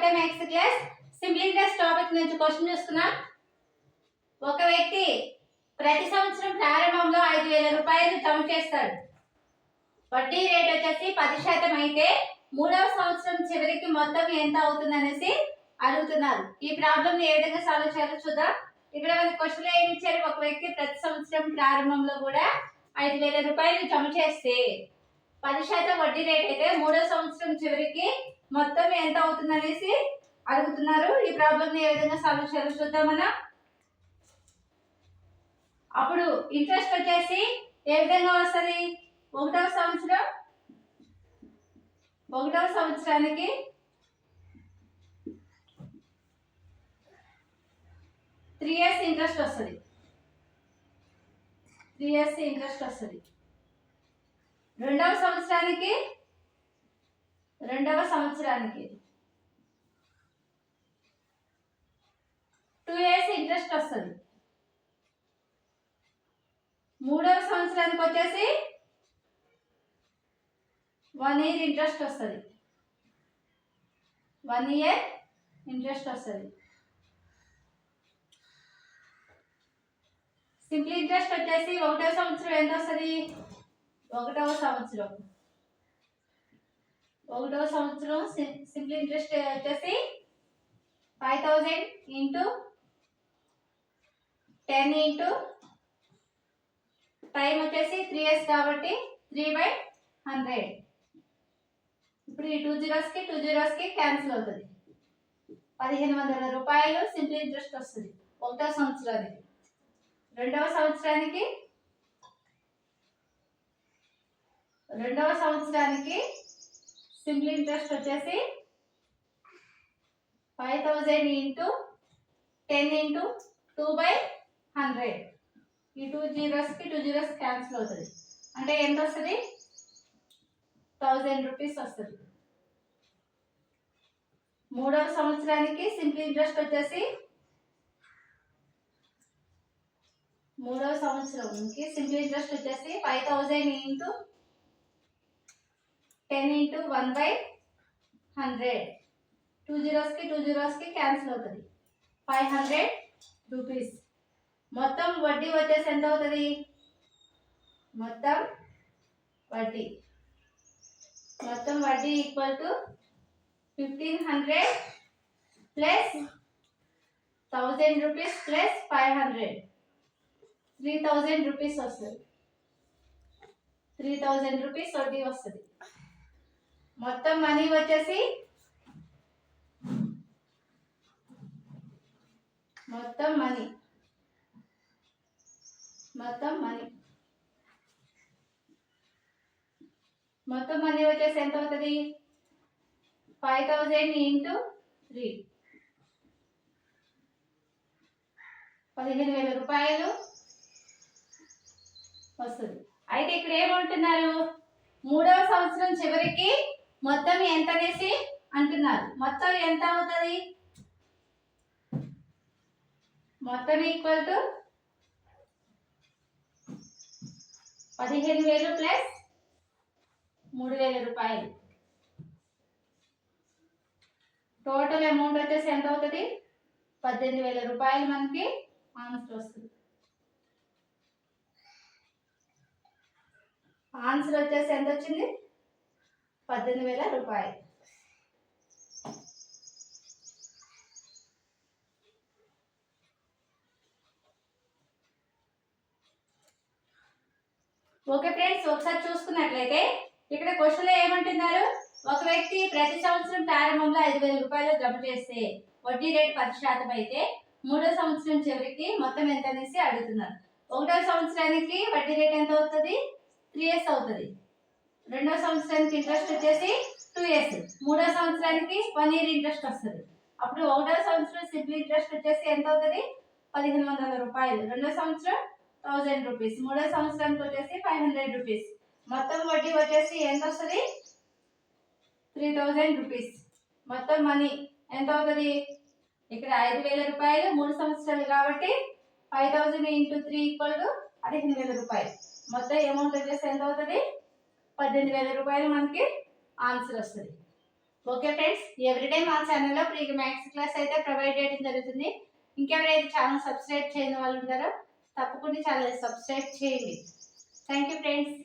Okay next class simple interest topic నుంచి question చూస్తున్నాం. ఒక వ్యక్తి ప్రతి సంవత్సరం ప్రారంభంలో 5,000 రూపాయలు జమ చేస్తాడు. వడ్డీ రేట్ వచ్చేసి 10% అయితే మూడవ సంవత్సరం చివరికి మొత్తం ఎంత అవుతుందనేసి అడుగుతున్నారు. ఈ ప్రాబ్లం ఏ విధంగా సాల్వ్ చేయాలో చూద్దాం. ఇక్కడ మన క్వశ్చన్ ఏమి ఇచ్చారు, ఒక వ్యక్తి ప్రతి సంవత్సరం ప్రారంభంలో కూడా 5,000 రూపాయలు జమ చేస్తే 10% వడ్డీ రేట్ అయితే మూడో సంవత్సరం చివరికి మొత్తం ఎంత అవుతుందనేసి అడుగుతున్నారు. ఈ ప్రాబ్లం ఏ విధంగా సాల్వ్ చేయాలో చూద్దాం మనం. అప్పుడు ఇంట్రెస్ట్ వచ్చేసి ఏ విధంగా వస్తుంది, ఒకటవ సంవత్సరానికి 3 years ఇంట్రెస్ట్ వస్తుంది. 3 years ఇంట్రెస్ట్ వస్తుంది. రెండవ సంవత్సరానికి 2 years ఇంట్రెస్ట్ వస్తుంది. మూడవ సంవత్సరానికి వచ్చేసి 1 year ఇంట్రెస్ట్ వస్తుంది. 1 year ఇంట్రెస్ట్ వస్తుంది. సింపుల్ ఇంట్రెస్ట్ వచ్చేసి ఒకటవ సంవత్సరం ఎంత వస్తుంది, ఒకటవ సంవత్సరం సింపుల్ ఇంట్రెస్ట్ వచ్చేసి 5,000 ఇంటూ 10 ఇంటూ టైం వచ్చేసి 3 years కాబట్టి 3/100. ఇప్పుడు ఈ 2 zeros కి క్యాన్సిల్ అవుతుంది. 1,500 రూపాయలు సింపుల్ ఇంట్రెస్ట్ వస్తుంది ఒకటో సంవత్సరానికి. రెండవ సంవత్సరానికి సింపుల్ ఇంట్రెస్ట్ వచ్చేసి 5,000 ఇంటూ 10 ఇంటూ 2/100. ఈ 2 zeros క్యాన్సిల్ అవుతుంది. అంటే ఎంత వస్తుంది, 1,000 రూపీస్ వస్తుంది. మూడవ సంవత్సరానికి సింపుల్ ఇంట్రెస్ట్ వచ్చేసి 5,000 ఇంటూ 10 ఇంటూ 1/100. 2 zeros కి క్యాన్సిల్ అవుతుంది. 500 రూపీస్. మొత్తం వడ్డీ వచ్చేసి ఎంత అవుతుంది, మొత్తం వడ్డీ equal to 1,500 plus 1,000 rupees plus 500, 3,000 rupees వస్తుంది. 3,000 రూపీస్ వడ్డీ వస్తుంది. మొత్తం మనీ వచ్చేసి మొత్తం మనీ వచ్చేసి ఎంత అవుతుంది, 5,000 ఇంటూ 3, 15,000 రూపాయలు వస్తుంది. అయితే ఇక్కడ ఏమంటున్నారు, మూడవ సంవత్సరం చివరికి మొత్తం ఎంత అనేసి అంటున్నారు. మొత్తం ఎంత అవుతుంది, మొత్తం ఈక్వల్ టు 15,000 ప్లస్ 3,000 రూపాయలు. టోటల్ అమౌంట్ వచ్చేసి ఎంత అవుతుంది, 18,000 రూపాయలు మనకి ఆన్సర్ వస్తుంది. ఆన్సర్ వచ్చేసి ఎంత వచ్చింది, 18,000 రూపాయలు. ఓకే ఫ్రెండ్స్, ఒకసారి చూసుకున్నట్లయితే ఇక్కడ క్వశ్చన్లో ఏమంటున్నారు, ఒక వ్యక్తి ప్రతి సంవత్సరం ప్రారంభంలో 5,000 రూపాయలు జమ చేస్తే వడ్డీ రేట్ 10% అయితే మూడో సంవత్సరం చివరికి మొత్తం ఎంత అనేసి అడుగుతున్నారు. ఒకటో సంవత్సరానికి వడ్డీ రేట్ ఎంత అవుతుంది, 3 years అవుతుంది. రెండో సంవత్సరానికి ఇంట్రెస్ట్ వచ్చేసి 2 years. మూడో సంవత్సరానికి 1 year ఇంట్రెస్ట్ వస్తుంది. అప్పుడు ఒకటో సంవత్సరం సింపుల్ ఇంట్రెస్ట్ వచ్చేసి ఎంత అవుతుంది, 1,500 రూపాయలు. రెండో సంవత్సరం 1,000 రూపీస్. మూడో సంవత్సరానికి వచ్చేసి 500 రూపీస్. మొత్తం వడ్డీ వచ్చేసి ఎంత వస్తుంది, 3,000 రూపీస్. మొత్తం మనీ ఎంత అవుతుంది, ఇక్కడ 5,000 రూపాయలు 3 సంవత్సరాలు కాబట్టి 5,000 ఇంటూ 3 ఈక్వల్ టు 15,000 రూపాయలు. మొత్తం అమౌంట్ వచ్చేసి ఎంత అవుతుంది, 18,000 రూపాయలు మనకి ఆన్సర్ వస్తుంది. ఓకే ఫ్రెండ్స్, ఎవ్రీడే మా ఛానల్లో ఫ్రీగా మ్యాథ్స్ క్లాస్ అయితే ప్రొవైడ్ చేయడం జరుగుతుంది. ఇంకెవరైతే ఛానల్ సబ్స్క్రైబ్ చేయని వాళ్ళు ఉంటారో తప్పకుండా ఛానల్ సబ్స్క్రైబ్ చేయండి. Thank you friends.